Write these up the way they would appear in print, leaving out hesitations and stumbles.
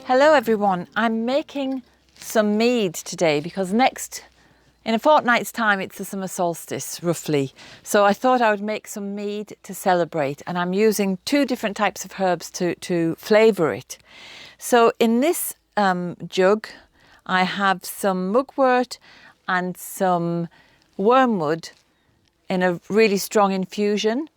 Hello everyone, I'm making some mead today because in a fortnight's time it's the summer solstice roughly. So I thought I would make some mead to celebrate, and I'm using two different types of herbs to flavour it. So in this jug I have some mugwort and some wormwood in a really strong infusion.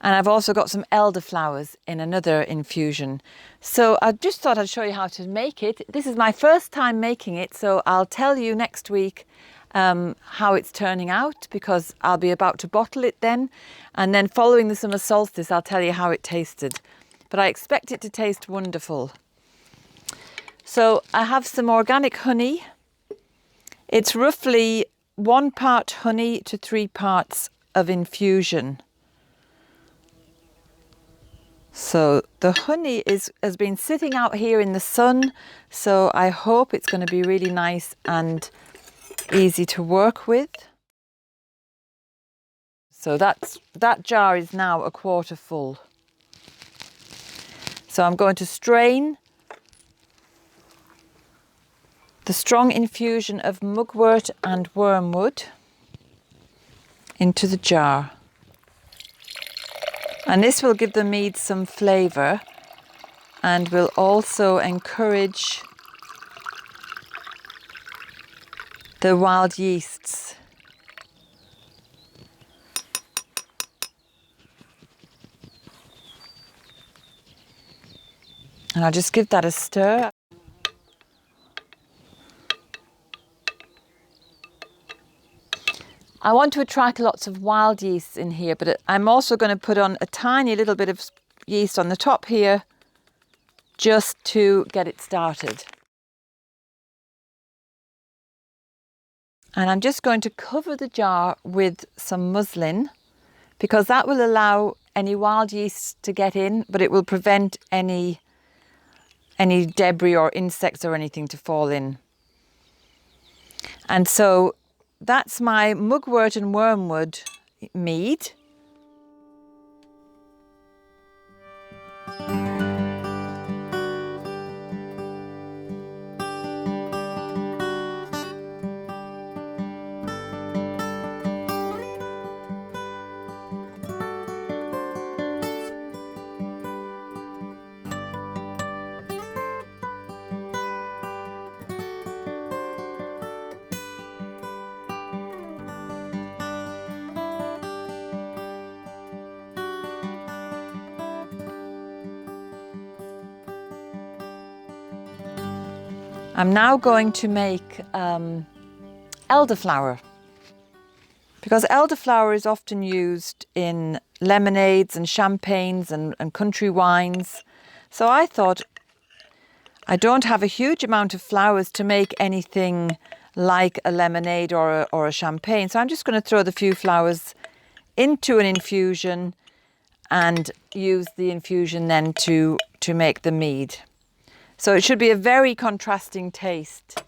And I've also got some elderflowers in another infusion. So I just thought I'd show you how to make it. This is my first time making it, so I'll tell you next week how it's turning out, because I'll be about to bottle it then. And then following the summer solstice, I'll tell you how it tasted. But I expect it to taste wonderful. So I have some organic honey. It's roughly 1 part honey to 3 parts of infusion. So the honey has been sitting out here in the sun, so I hope it's going to be really nice and easy to work with. So that jar is now 1/4 full. So I'm going to strain the strong infusion of mugwort and wormwood into the jar. And this will give the mead some flavour and will also encourage the wild yeasts. And I'll just give that a stir. I want to attract lots of wild yeasts in here, but I'm also going to put on a tiny little bit of yeast on the top here just to get it started. And I'm just going to cover the jar with some muslin, because that will allow any wild yeasts to get in, but it will prevent any debris or insects or anything to fall in. And so that's my mugwort and wormwood mead. I'm now going to make elderflower, because elderflower is often used in lemonades and champagnes and country wines. So I thought, I don't have a huge amount of flowers to make anything like a lemonade or a champagne. So I'm just going to throw the few flowers into an infusion and use the infusion then to make the mead. So it should be a very contrasting taste.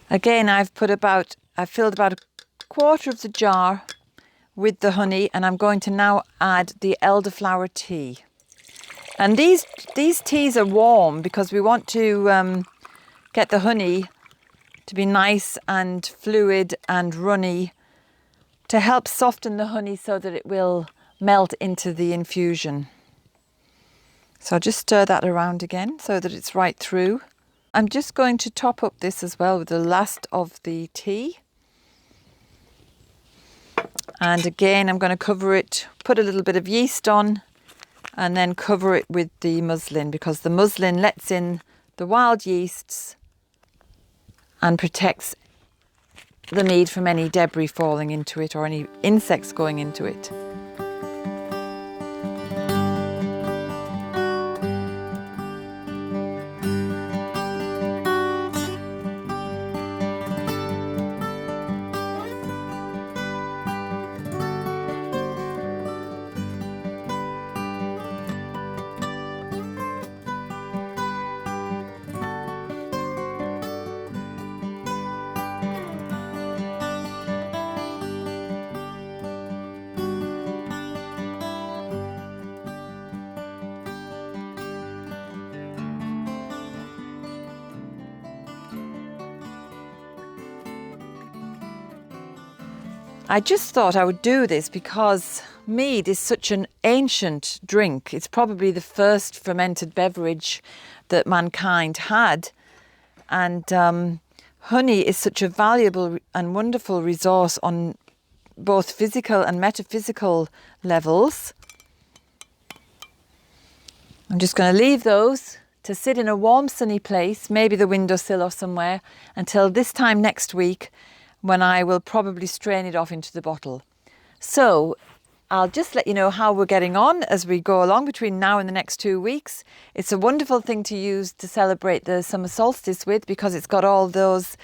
Again, I've filled about 1/4 of the jar with the honey, and I'm going to now add the elderflower tea. And these teas are warm because we want to get the honey to be nice and fluid and runny, to help soften the honey so that it will melt into the infusion. So I'll just stir that around again so that it's right through. I'm just going to top up this as well with the last of the tea. And again, I'm going to cover it, put a little bit of yeast on, and then cover it with the muslin, because the muslin lets in the wild yeasts and protects the mead from any debris falling into it or any insects going into it. I just thought I would do this because mead is such an ancient drink. It's probably the first fermented beverage that mankind had. And honey is such a valuable and wonderful resource on both physical and metaphysical levels. I'm just going to leave those to sit in a warm, sunny place, maybe the windowsill or somewhere, until this time next week, when I will probably strain it off into the bottle. So I'll just let you know how we're getting on as we go along between now and the next 2 weeks. It's a wonderful thing to use to celebrate the summer solstice with, because it's got all those,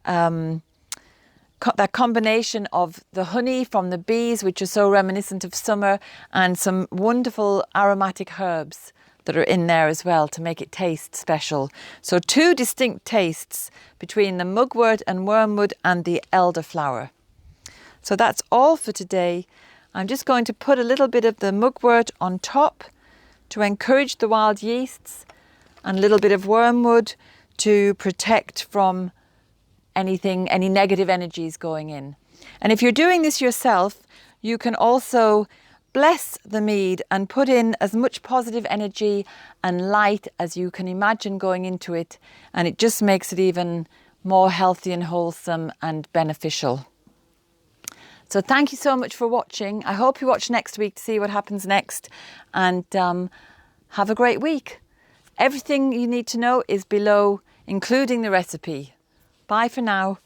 that combination of the honey from the bees, which are so reminiscent of summer, and some wonderful aromatic herbs that are in there as well to make it taste special. So 2 distinct tastes between the mugwort and wormwood and the elderflower. So that's all for today. I'm just going to put a little bit of the mugwort on top to encourage the wild yeasts, and a little bit of wormwood to protect from any negative energies going in. And if you're doing this yourself, you can also bless the mead and put in as much positive energy and light as you can imagine going into it, and it just makes it even more healthy and wholesome and beneficial. So thank you so much for watching. I hope you watch next week to see what happens next, and have a great week. Everything you need to know is below, including the recipe. Bye for now.